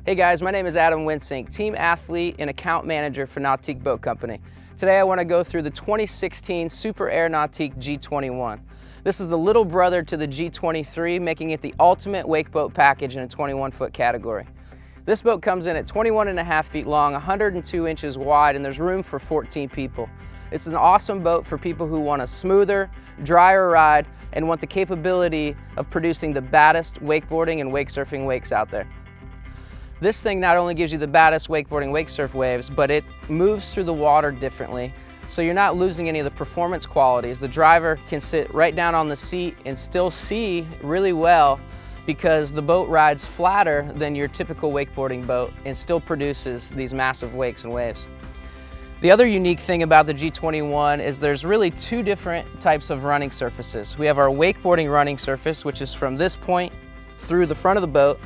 Hey guys, my name is Adam Winsink, team athlete and account manager for Nautique Boat Company. Today I want to go through the 2016 Super Air Nautique G21. This is the little brother to the G23, making it the ultimate wake boat package in a 21-foot category. This boat comes in at 21.5 feet long, 102 inches wide, and there's room for 14 people. It's an awesome boat for people who want a smoother, drier ride and want the capability of producing the baddest wakeboarding and wake surfing wakes out there. This thing not only gives you the baddest wakeboarding wake surf waves, but it moves through the water differently, so you're not losing any of the performance qualities. The driver can sit right down on the seat and still see really well because the boat rides flatter than your typical wakeboarding boat and still produces these massive wakes and waves. The other unique thing about the G21 is there's really two different types of running surfaces. We have our wakeboarding running surface, which is from this point through the front of the boat.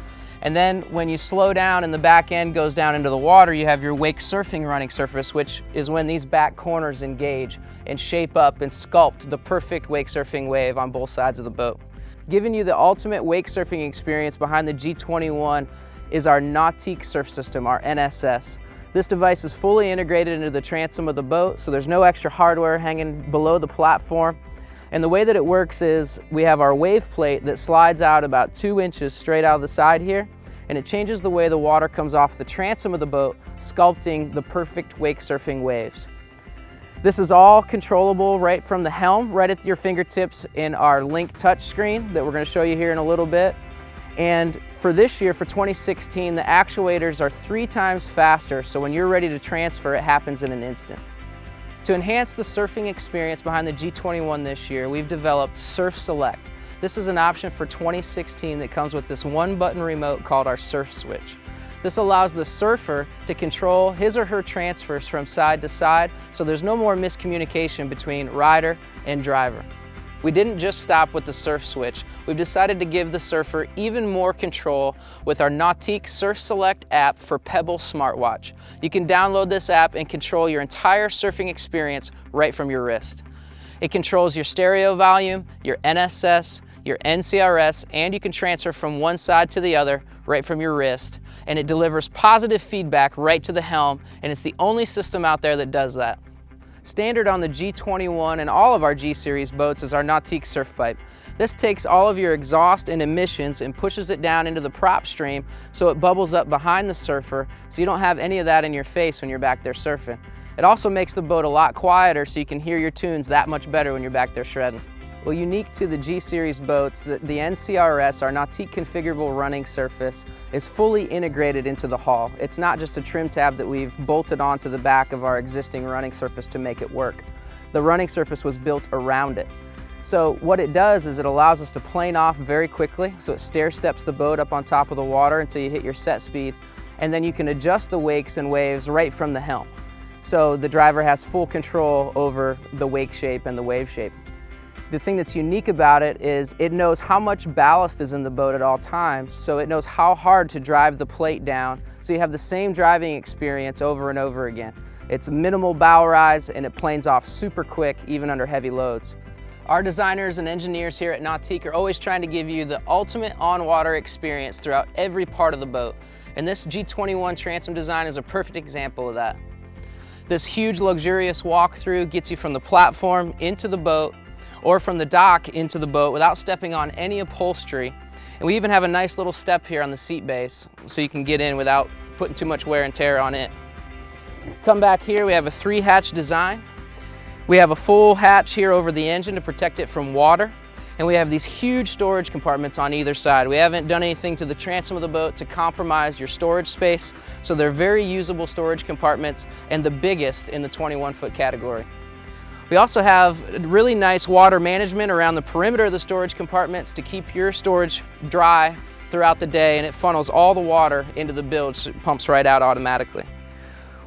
And then when you slow down and the back end goes down into the water, you have your wake surfing running surface, which is when these back corners engage and shape up and sculpt the perfect wake surfing wave on both sides of the boat. Giving you the ultimate wake surfing experience behind the G21 is our Nautique surf system, our NSS. This device is fully integrated into the transom of the boat, so there's no extra hardware hanging below the platform. And the way that it works is we have our wave plate that slides out about 2 inches straight out of the side here, and it changes the way the water comes off the transom of the boat, sculpting the perfect wake surfing waves. This is all controllable right from the helm, right at your fingertips in our Link touchscreen that we're going to show you here in a little bit. And for this year, for 2016, the actuators are 3 times faster, so when you're ready to transfer, it happens in an instant. To enhance the surfing experience behind the G21 this year, we've developed Surf Select. This is an option for 2016 that comes with this one-button remote called our Surf Switch. This allows the surfer to control his or her transfers from side to side, so there's no more miscommunication between rider and driver. We didn't just stop with the Surf Switch. We've decided to give the surfer even more control with our Nautique Surf Select app for Pebble smartwatch. You can download this app and control your entire surfing experience right from your wrist. It controls your stereo volume, your NSS, your NCRS, and you can transfer from one side to the other right from your wrist. And it delivers positive feedback right to the helm, and it's the only system out there that does that. Standard on the G21 and all of our G-Series boats is our Nautique surf pipe. This takes all of your exhaust and emissions and pushes it down into the prop stream so it bubbles up behind the surfer so you don't have any of that in your face when you're back there surfing. It also makes the boat a lot quieter so you can hear your tunes that much better when you're back there shredding. Well, unique to the G-Series boats, the NCRS, our Nautique Configurable running surface, is fully integrated into the hull. It's not just a trim tab that we've bolted onto the back of our existing running surface to make it work. The running surface was built around it. So what it does is it allows us to plane off very quickly, so it stair steps the boat up on top of the water until you hit your set speed, and then you can adjust the wakes and waves right from the helm. So the driver has full control over the wake shape and the wave shape. The thing that's unique about it is it knows how much ballast is in the boat at all times, so it knows how hard to drive the plate down, so you have the same driving experience over and over again. It's minimal bow rise and it planes off super quick even under heavy loads. Our designers and engineers here at Nautique are always trying to give you the ultimate on-water experience throughout every part of the boat, and this G21 Transom Design is a perfect example of that. This huge luxurious walkthrough gets you from the platform into the boat or from the dock into the boat without stepping on any upholstery. And we even have a nice little step here on the seat base so you can get in without putting too much wear and tear on it. Come back here, we have a 3-hatch design. We have a full hatch here over the engine to protect it from water. And we have these huge storage compartments on either side. We haven't done anything to the transom of the boat to compromise your storage space, so they're very usable storage compartments and the biggest in the 21-foot category. We also have really nice water management around the perimeter of the storage compartments to keep your storage dry throughout the day, and it funnels all the water into the bilge so it pumps right out automatically.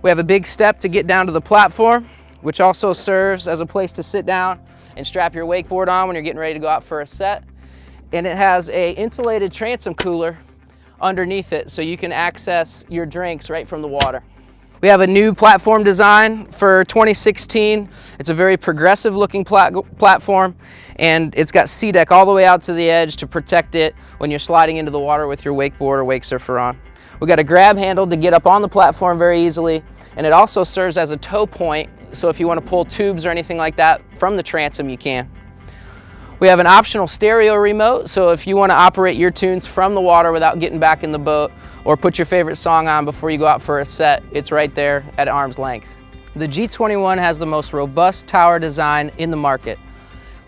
We have a big step to get down to the platform, which also serves as a place to sit down and strap your wakeboard on when you're getting ready to go out for a set. And it has an insulated transom cooler underneath it so you can access your drinks right from the water. We have a new platform design for 2016. It's a very progressive looking platform, and it's got C-deck all the way out to the edge to protect it when you're sliding into the water with your wakeboard or wake surfer on. We got a grab handle to get up on the platform very easily, and it also serves as a tow point, so if you want to pull tubes or anything like that from the transom, you can. We have an optional stereo remote, so if you want to operate your tunes from the water without getting back in the boat, or put your favorite song on before you go out for a set, it's right there at arm's length. The G21 has the most robust tower design in the market.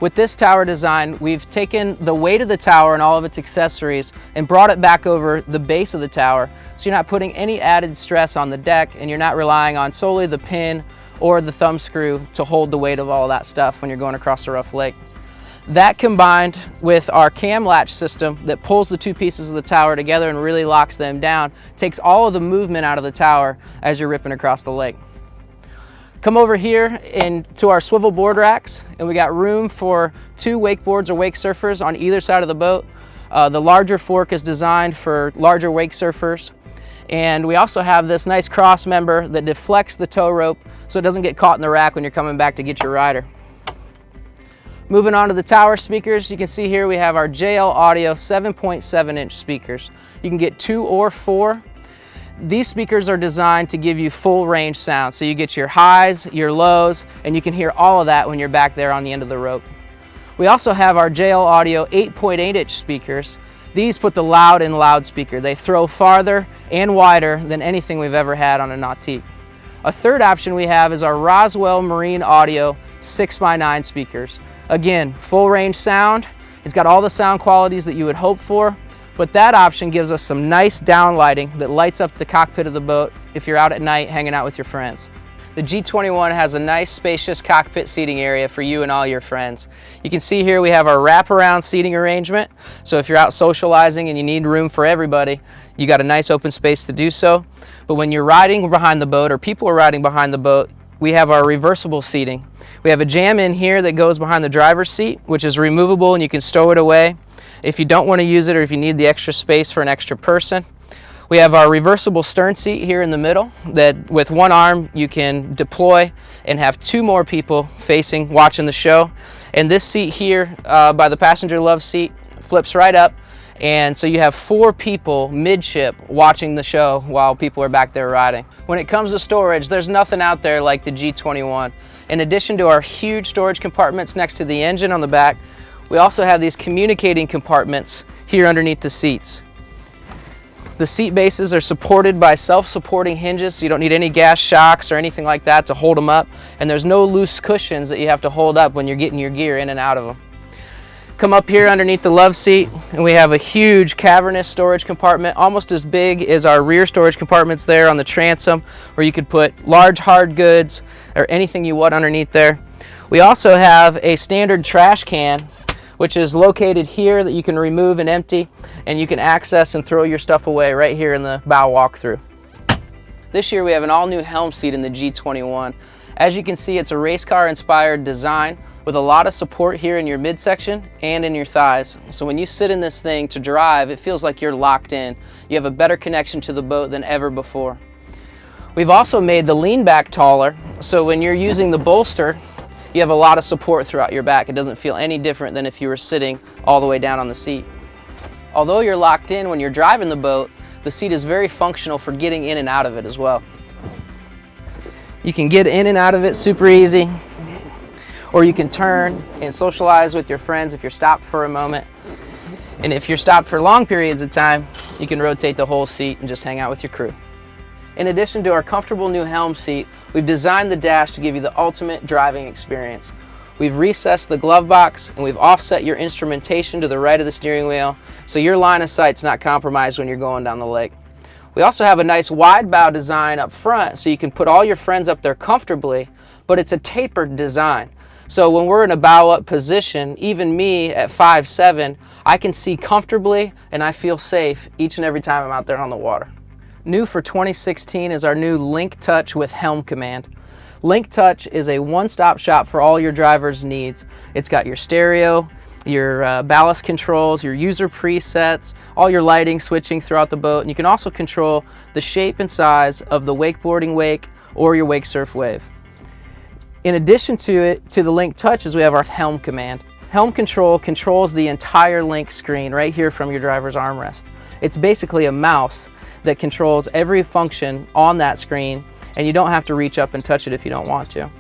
With this tower design, we've taken the weight of the tower and all of its accessories and brought it back over the base of the tower, so you're not putting any added stress on the deck, and you're not relying on solely the pin or the thumb screw to hold the weight of all of that stuff when you're going across a rough lake. That, combined with our cam latch system that pulls the two pieces of the tower together and really locks them down, takes all of the movement out of the tower as you're ripping across the lake. Come over here into our swivel board racks, and we got room for 2 wakeboards or wake surfers on either side of the boat. The larger fork is designed for larger wake surfers, and we also have this nice cross member that deflects the tow rope so it doesn't get caught in the rack when you're coming back to get your rider. Moving on to the tower speakers, you can see here we have our JL Audio 7.7-inch speakers. You can get 2 or 4. These speakers are designed to give you full range sound, so you get your highs, your lows, and you can hear all of that when you're back there on the end of the rope. We also have our JL Audio 8.8-inch speakers. These put the loud in loudspeaker. They throw farther and wider than anything we've ever had on a Nautique. A third option we have is our Roswell Marine Audio 6x9 speakers. Again, full range sound. It's got all the sound qualities that you would hope for, but that option gives us some nice down lighting that lights up the cockpit of the boat if you're out at night hanging out with your friends. The G21 has a nice spacious cockpit seating area for you and all your friends. You can see here we have our wraparound seating arrangement, so if you're out socializing and you need room for everybody, you got a nice open space to do so. But when you're riding behind the boat, or people are riding behind the boat, we have our reversible seating. We have a jamb in here that goes behind the driver's seat, which is removable and you can stow it away if you don't want to use it, or if you need the extra space for an extra person. We have our reversible stern seat here in the middle that with one arm you can deploy and have 2 more people facing, watching the show. And this seat here by the passenger love seat flips right up, and so you have 4 people midship watching the show while people are back there riding. When it comes to storage, there's nothing out there like the G21. In addition to our huge storage compartments next to the engine on the back, we also have these communicating compartments here underneath the seats. The seat bases are supported by self-supporting hinges, so you don't need any gas shocks or anything like that to hold them up, and there's no loose cushions that you have to hold up when you're getting your gear in and out of them. Come up here underneath the love seat, and we have a huge cavernous storage compartment, almost as big as our rear storage compartments there on the transom, where you could put large hard goods or anything you want underneath there. We also have a standard trash can, which is located here that you can remove and empty, and you can access and throw your stuff away right here in the bow walkthrough. This year we have an all-new Helm Seat in the G21. As you can see, it's a race car inspired design with a lot of support here in your midsection and in your thighs. So when you sit in this thing to drive, it feels like you're locked in. You have a better connection to the boat than ever before. We've also made the lean back taller, so when you're using the bolster, you have a lot of support throughout your back. It doesn't feel any different than if you were sitting all the way down on the seat. Although you're locked in when you're driving the boat, the seat is very functional for getting in and out of it as well. You can get in and out of it super easy, or you can turn and socialize with your friends if you're stopped for a moment. And if you're stopped for long periods of time, you can rotate the whole seat and just hang out with your crew. In addition to our comfortable new Helm seat, we've designed the dash to give you the ultimate driving experience. We've recessed the glove box, and we've offset your instrumentation to the right of the steering wheel, so your line of sight's not compromised when you're going down the lake. We also have a nice wide bow design up front, so you can put all your friends up there comfortably, but it's a tapered design. So when we're in a bow up position, even me at 5'7", I can see comfortably and I feel safe each and every time I'm out there on the water. New for 2016 is our new Link Touch with Helm Command. Link Touch is a one-stop shop for all your driver's needs. It's got your stereo, your ballast controls, your user presets, all your lighting switching throughout the boat, and you can also control the shape and size of the wakeboarding wake or your wake surf wave. In addition to the Link Touches, we have our Helm Command. Helm Control controls the entire Link screen right here from your driver's armrest. It's basically a mouse that controls every function on that screen, and you don't have to reach up and touch it if you don't want to.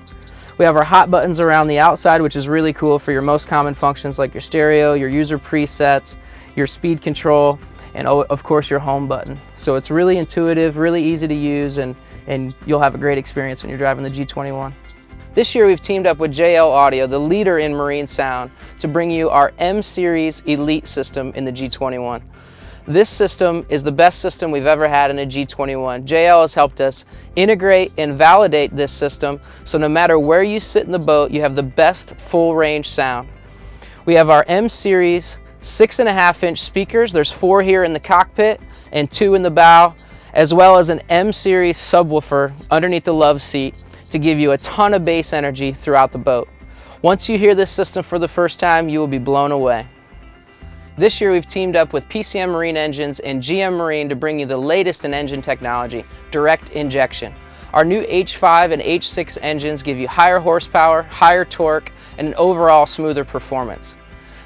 We have our hot buttons around the outside, which is really cool for your most common functions like your stereo, your user presets, your speed control, and of course your home button. So it's really intuitive, really easy to use, and you'll have a great experience when you're driving the G21. This year we've teamed up with JL Audio, the leader in marine sound, to bring you our M Series Elite system in the G21. This system is the best system we've ever had in a G21. JL has helped us integrate and validate this system, so no matter where you sit in the boat, you have the best full range sound. We have our M Series 6.5-inch speakers. There's 4 here in the cockpit and 2 in the bow, as well as an M Series subwoofer underneath the love seat to give you a ton of bass energy throughout the boat. Once you hear this system for the first time, you will be blown away. This year we've teamed up with Pcm Marine Engines and GM Marine to bring you the latest in engine technology, direct injection. Our new H5 and H6 engines give you higher horsepower, higher torque, and an overall smoother performance.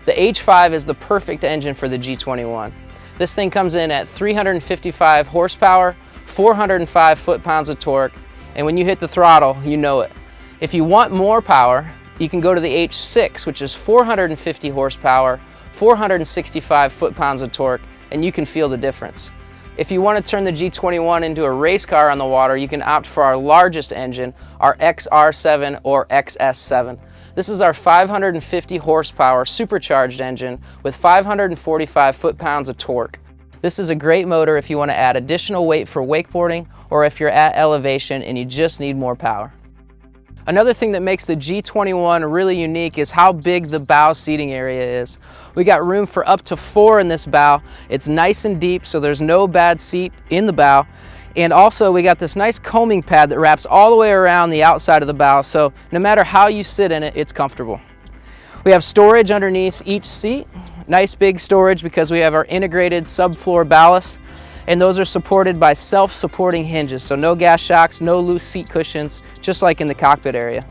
The H5 is the perfect engine for the G21. This thing comes in at 355 horsepower, 405 foot-pounds of torque, and when you hit the throttle, you know it. If you want more power, you can go to the H6, which is 450 horsepower, 465 foot-pounds of torque, and you can feel the difference. If you want to turn the G21 into a race car on the water, you can opt for our largest engine, our XR7 or XS7. This is our 550 horsepower supercharged engine with 545 foot-pounds of torque. This is a great motor if you want to add additional weight for wakeboarding or if you're at elevation and you just need more power. Another thing that makes the G21 really unique is how big the bow seating area is. We got room for up to 4 in this bow. It's nice and deep, so there's no bad seat in the bow. And also we got this nice coaming pad that wraps all the way around the outside of the bow, so no matter how you sit in it, it's comfortable. We have storage underneath each seat. Nice big storage because we have our integrated subfloor ballast, and those are supported by self-supporting hinges, so no gas shocks, no loose seat cushions, just like in the cockpit area.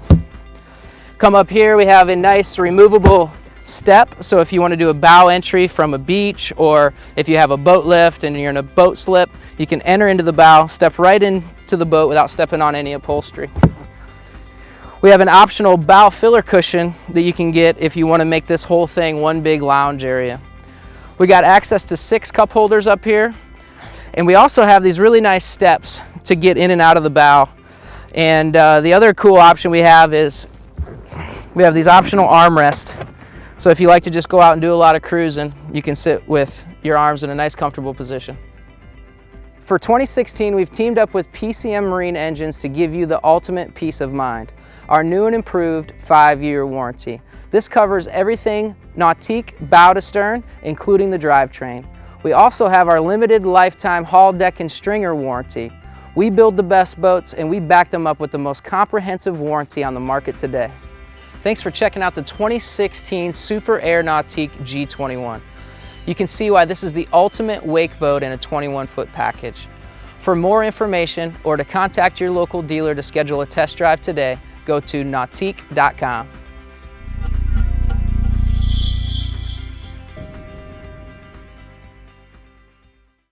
Come up here, we have a nice removable step, so if you want to do a bow entry from a beach, or if you have a boat lift and you're in a boat slip, you can enter into the bow, step right into the boat without stepping on any upholstery. We have an optional bow filler cushion that you can get if you want to make this whole thing one big lounge area. We got access to 6 cup holders up here, and we also have these really nice steps to get in and out of the bow. And the other cool option we have is we have these optional armrests. So if you like to just go out and do a lot of cruising, you can sit with your arms in a nice comfortable position. For 2016, we've teamed up with Pcm Marine Engines to give you the ultimate peace of mind. Our new and improved 5-year warranty. This covers everything Nautique, bow to stern, including the drivetrain. We also have our limited lifetime hull, deck, and stringer warranty. We build the best boats and we back them up with the most comprehensive warranty on the market today. Thanks for checking out the 2016 Super Air Nautique G21. You can see why this is the ultimate wake boat in a 21-foot package. For more information or to contact your local dealer to schedule a test drive today, go to nautique.com.